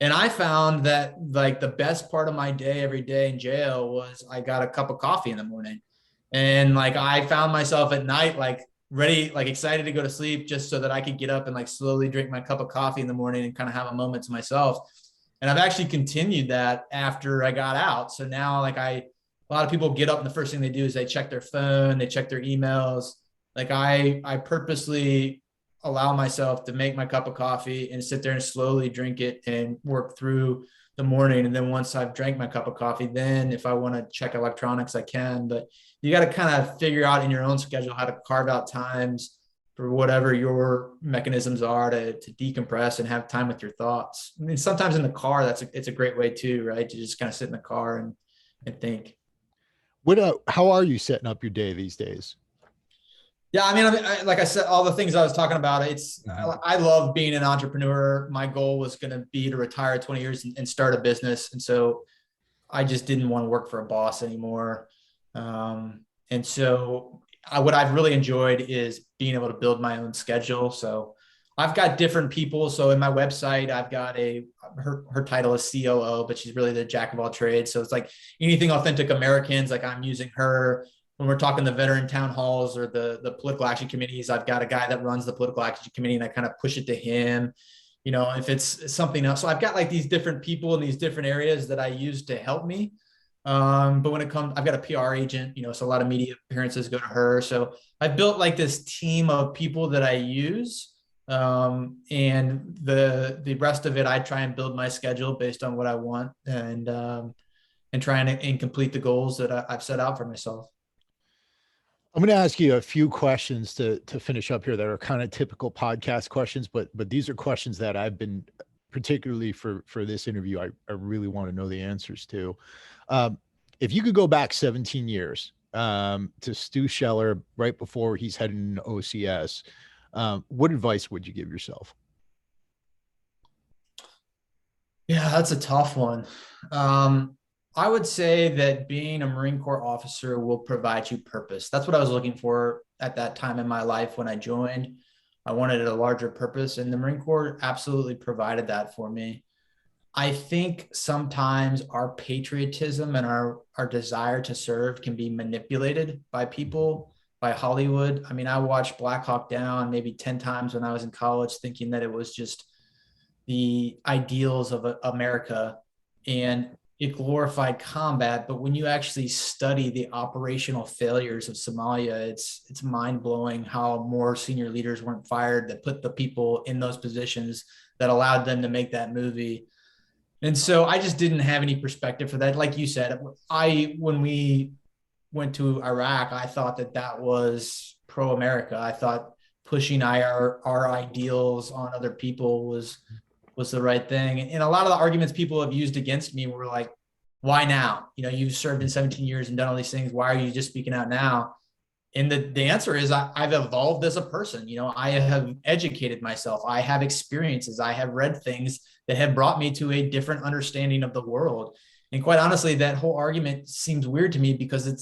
And I found that like the best part of my day every day in jail was I got a cup of coffee in the morning. And like I found myself at night, like ready, like excited to go to sleep, just so that I could get up and like slowly drink my cup of coffee in the morning and kind of have a moment to myself. And I've actually continued that after I got out. So now like a lot of people get up and the first thing they do is they check their phone, they check their emails. Like I purposely allow myself to make my cup of coffee and sit there and slowly drink it and work through the morning. And then once I've drank my cup of coffee, then if I want to check electronics, I can. But you got to kind of figure out in your own schedule how to carve out times for whatever your mechanisms are to decompress and have time with your thoughts. I mean, sometimes in the car, it's a great way too, right? To just kind of sit in the car and think. How are you setting up your day these days? Yeah, I mean, like I said, all the things I was talking about, I love being an entrepreneur. My goal was going to be to retire at 20 years and start a business. And so I just didn't want to work for a boss anymore. And so what I've really enjoyed is being able to build my own schedule. So I've got different people. So in my website, I've got her title is COO, but she's really the jack of all trades. So it's like anything authentic Americans, like I'm using her. When we're talking the veteran town halls or the political action committees, I've got a guy that runs the political action committee and I kind of push it to him. If it's something else. So I've got like these different people in these different areas that I use to help me. But when it comes, I've got a PR agent, so a lot of media appearances go to her. So I built like this team of people that I use. And the rest of it, I try and build my schedule based on what I want and try and complete the goals that I've set out for myself. I'm going to ask you a few questions to finish up here that are kind of typical podcast questions, but these are questions that I've been, particularly for this interview, I really want to know the answers to. If you could go back 17 years to Stu Scheller right before he's heading into OCS, what advice would you give yourself? Yeah, that's a tough one. I would say that being a Marine Corps officer will provide you purpose. That's what I was looking for at that time in my life when I joined. I wanted a larger purpose, and the Marine Corps absolutely provided that for me. I think sometimes our patriotism and our desire to serve can be manipulated by people, by Hollywood. I mean, I watched Black Hawk Down maybe 10 times when I was in college, thinking that it was just the ideals of America, and it glorified combat. But when you actually study the operational failures of Somalia, it's mind blowing how more senior leaders weren't fired that put the people in those positions that allowed them to make that movie. And so I just didn't have any perspective for that. Like you said, when we went to Iraq, I thought that was pro-America. I thought pushing our ideals on other people was the right thing. And a lot of the arguments people have used against me were like, why now? You've served in 17 years and done all these things. Why are you just speaking out now? And the answer is I've evolved as a person. I have educated myself. I have experiences. I have read things that have brought me to a different understanding of the world. And quite honestly, that whole argument seems weird to me, because it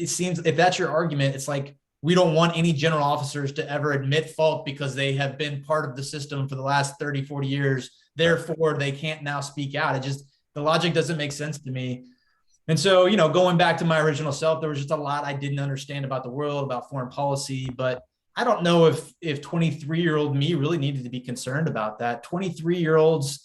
seems, if that's your argument, it's like, we don't want any general officers to ever admit fault because they have been part of the system for the last 30, 40 years. Therefore, they can't now speak out. The logic doesn't make sense to me. And so, going back to my original self, there was just a lot I didn't understand about the world, about foreign policy. But I don't know if 23-year-old me really needed to be concerned about that. 23-year-olds,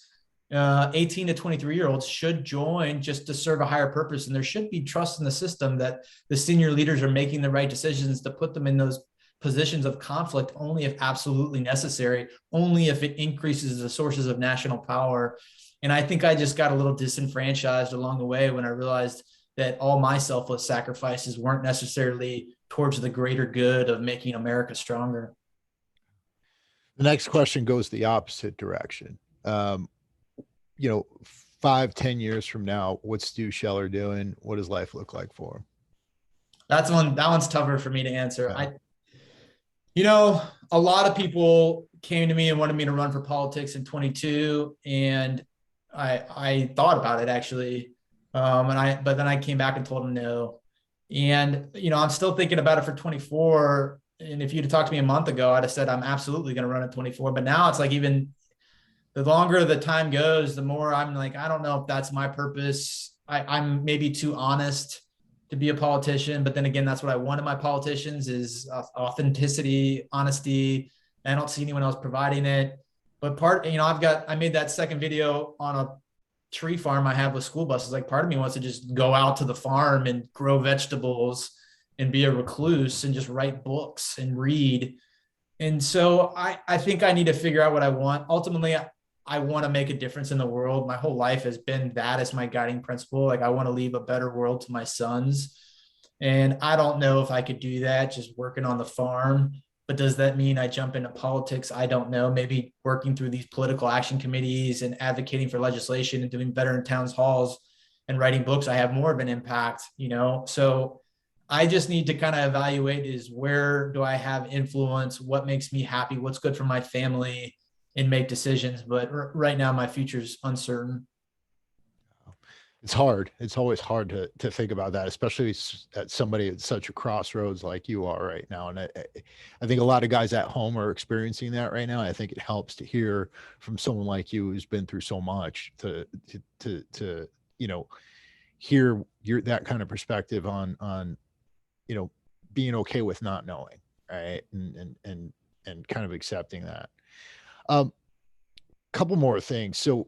18 to 23-year-olds should join just to serve a higher purpose. And there should be trust in the system that the senior leaders are making the right decisions to put them in those positions of conflict only if absolutely necessary, only if it increases the sources of national power. And I think I just got a little disenfranchised along the way when I realized that all my selfless sacrifices weren't necessarily towards the greater good of making America stronger. The next question goes the opposite direction. 5-10 years from now, what's Stu Scheller doing? What does life look like for him? That one's tougher for me to answer. Yeah. A lot of people came to me and wanted me to run for politics in 22, and I thought about it actually. But then I came back and told them no. And, I'm still thinking about it for 24. And if you'd have talked to me a month ago, I'd have said, I'm absolutely going to run at 24. But now it's like, even the longer the time goes, the more I'm like, I don't know if that's my purpose. I'm maybe too honest to be a politician. But then again, that's what I want in my politicians is authenticity, honesty. I don't see anyone else providing it. But I made that second video on a tree farm I have with school buses. Like, part of me wants to just go out to the farm and grow vegetables and be a recluse and just write books and read. And so I think I need to figure out what I want. Ultimately, I want to make a difference in the world. My whole life has been that as my guiding principle. Like, I want to leave a better world to my sons. And I don't know if I could do that just working on the farm. But does that mean I jump into politics? I don't know. Maybe working through these political action committees and advocating for legislation and doing better in town halls and writing books, I have more of an impact, So I just need to kind of evaluate is where do I have influence? What makes me happy? What's good for my family? And make decisions. But right now, my future's uncertain. It's hard. It's always hard to think about that, especially at somebody at such a crossroads like you are right now. And I think a lot of guys at home are experiencing that right now. I think it helps to hear from someone like you who's been through so much to hear that kind of perspective on being okay with not knowing, right? And kind of accepting that. Couple more things. So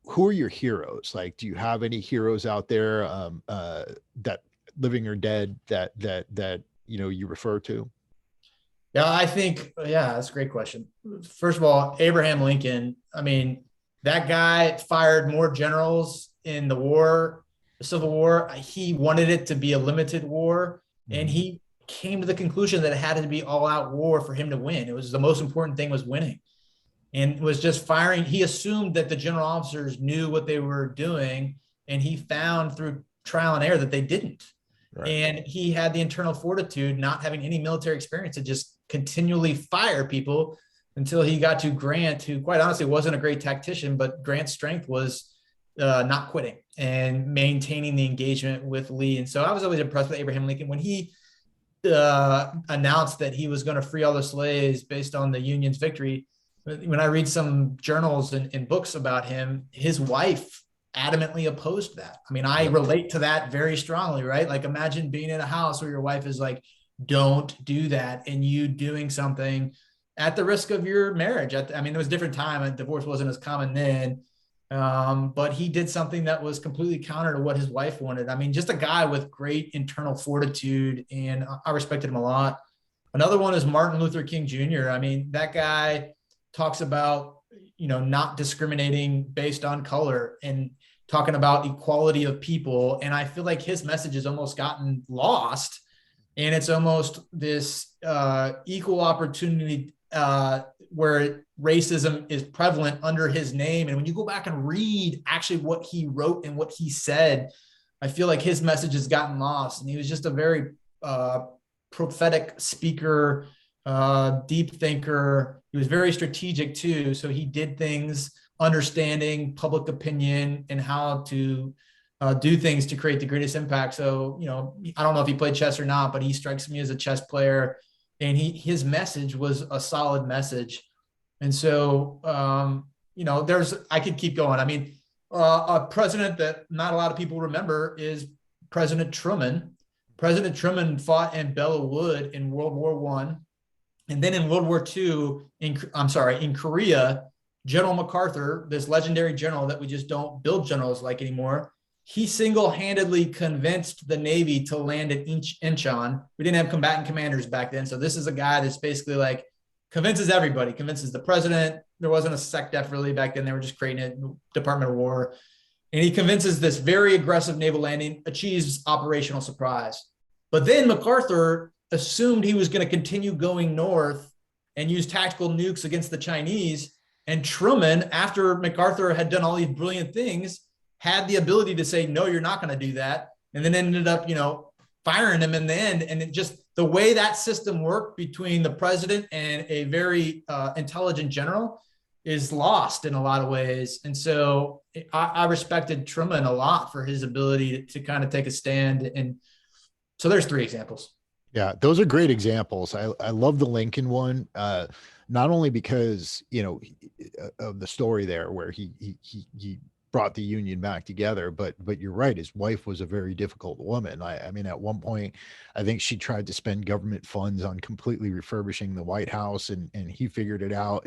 who are your heroes? Like, do you have any heroes out there that living or dead that you refer to? Yeah, I think, that's a great question. First of all, Abraham Lincoln. I mean, that guy fired more generals in the Civil War. He wanted it to be a limited war, and he came to the conclusion that it had to be all out war for him to win. It was the most important thing was winning. And was just firing. He assumed that the general officers knew what they were doing, and he found through trial and error that they didn't. Right. And he had the internal fortitude, not having any military experience, to just continually fire people until he got to Grant, who quite honestly wasn't a great tactician, but Grant's strength was not quitting and maintaining the engagement with Lee. And so I was always impressed with Abraham Lincoln when he announced that he was going to free all the slaves based on the Union's victory. When I read some journals and books about him, his wife adamantly opposed that. I mean, I relate to that very strongly, right? Like, imagine being in a house where your wife is like, don't do that, and you doing something at the risk of your marriage. I mean, it was a different time, and divorce wasn't as common then. But he did something that was completely counter to what his wife wanted. I mean, just a guy with great internal fortitude, and I respected him a lot. Another one is Martin Luther King Jr. I mean, that guy talks about, not discriminating based on color and talking about equality of people. And I feel like his message has almost gotten lost. And it's almost this equal opportunity where racism is prevalent under his name. And when you go back and read actually what he wrote and what he said, I feel like his message has gotten lost. And he was just a very prophetic speaker, deep thinker. He was very strategic too. So he did things understanding public opinion and how to do things to create the greatest impact. So, I don't know if he played chess or not, but he strikes me as a chess player, and his message was a solid message. And so, I could keep going. I mean, a president that not a lot of people remember is President Truman. President Truman fought in Belleau Wood in World War I. And then in World War II, in Korea, General MacArthur, this legendary general that we just don't build generals like anymore, he single-handedly convinced the Navy to land at Incheon. We didn't have combatant commanders back then. So this is a guy that's basically like convinces everybody, convinces the president. There wasn't a SecDef really back then. They were just creating it, Department of War. And he convinces this very aggressive naval landing, achieves operational surprise. But then MacArthur assumed he was going to continue going north and use tactical nukes against the Chinese. And Truman, after MacArthur had done all these brilliant things, had the ability to say, no, you're not going to do that. And then ended up, firing him in the end. And it just, the way that system worked between the president and a very intelligent general is lost in a lot of ways. And so I respected Truman a lot for his ability to kind of take a stand. And so there's 3 examples. Yeah, those are great examples. I love the Lincoln one, not only because, of the story there where he brought the Union back together, but you're right. His wife was a very difficult woman. I mean, at one point, I think she tried to spend government funds on completely refurbishing the White House, and he figured it out.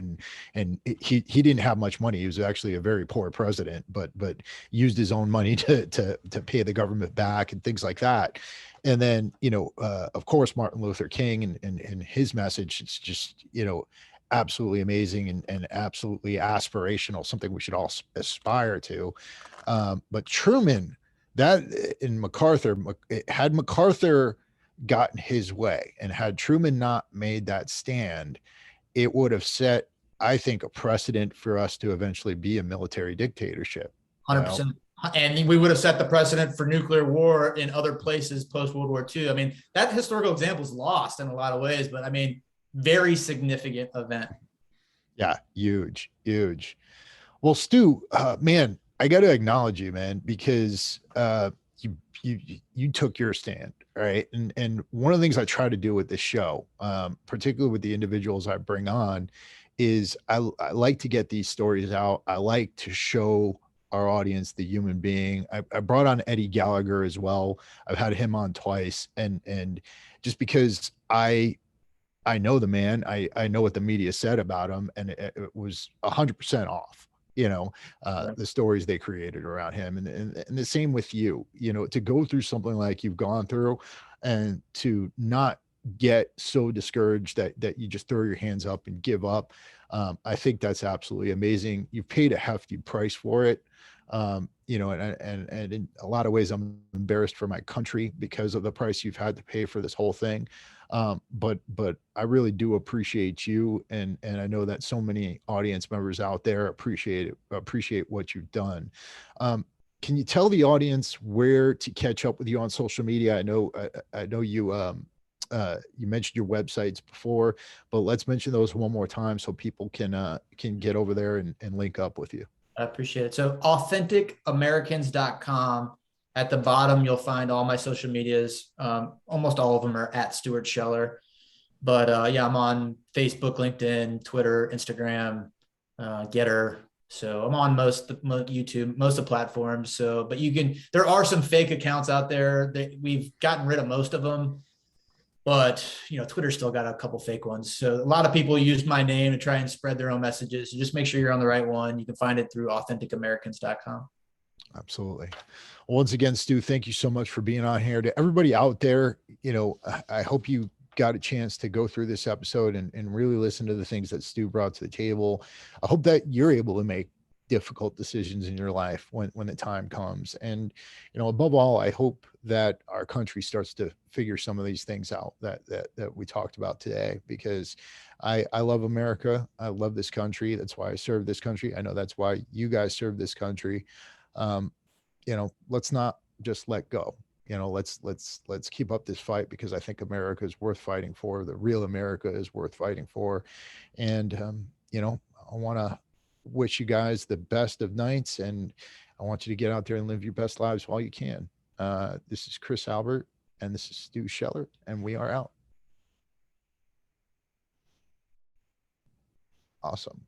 He didn't have much money. He was actually a very poor president, but used his own money to pay the government back and things like that. And then, of course, Martin Luther King and his message, it's just, absolutely amazing and absolutely aspirational, something we should all aspire to. But Truman, that in MacArthur, had MacArthur gotten his way and had Truman not made that stand, it would have set, I think, a precedent for us to eventually be a military dictatorship. 100%. And we would have set the precedent for nuclear war in other places post World War II. I mean, that historical example is lost in a lot of ways, but I mean, very significant event. Yeah, huge. Well, Stu, man, I got to acknowledge you, man, because you took your stand, right? And one of the things I try to do with this show, particularly with the individuals I bring on, is I like to get these stories out. I like to show our audience the human being. I brought on Eddie Gallagher as well. I've had him on twice, and just because I know the man, I know what the media said about him, and it was 100% off. The stories they created around him, and the same with you. To go through something like you've gone through, and to not get so discouraged that you just throw your hands up and give up. I think that's absolutely amazing. You paid a hefty price for it. And in a lot of ways, I'm embarrassed for my country because of the price you've had to pay for this whole thing. But I really do appreciate you. And I know that so many audience members out there appreciate what you've done. Can you tell the audience where to catch up with you on social media? I know you, you mentioned your websites before, but let's mention those one more time so people can get over there and link up with you. I appreciate it. So AuthenticAmericans.com. At the bottom, you'll find all my social medias. Almost all of them are at Stuart Scheller. But yeah, I'm on Facebook, LinkedIn, Twitter, Instagram, Getter. So I'm on YouTube, most of the platforms. So, but there are some fake accounts out there that we've gotten rid of most of them. But Twitter's still got a couple fake ones. So a lot of people use my name to try and spread their own messages. So just make sure you're on the right one. You can find it through AuthenticAmericans.com. Absolutely. Once again, Stu, thank you so much for being on here. To everybody out there, I hope you got a chance to go through this episode and really listen to the things that Stu brought to the table. I hope that you're able to make difficult decisions in your life when the time comes. And, above all, I hope that our country starts to figure some of these things out that we talked about today, because I love America. I love this country. That's why I serve this country. I know that's why you guys serve this country. Let's not just let go. Let's keep up this fight, because I think America is worth fighting for. The real America is worth fighting for. And, I want to wish you guys the best of nights, and I want you to get out there and live your best lives while you can. This is Chris Albert, and this is Stu Scheller, and we are out. Awesome.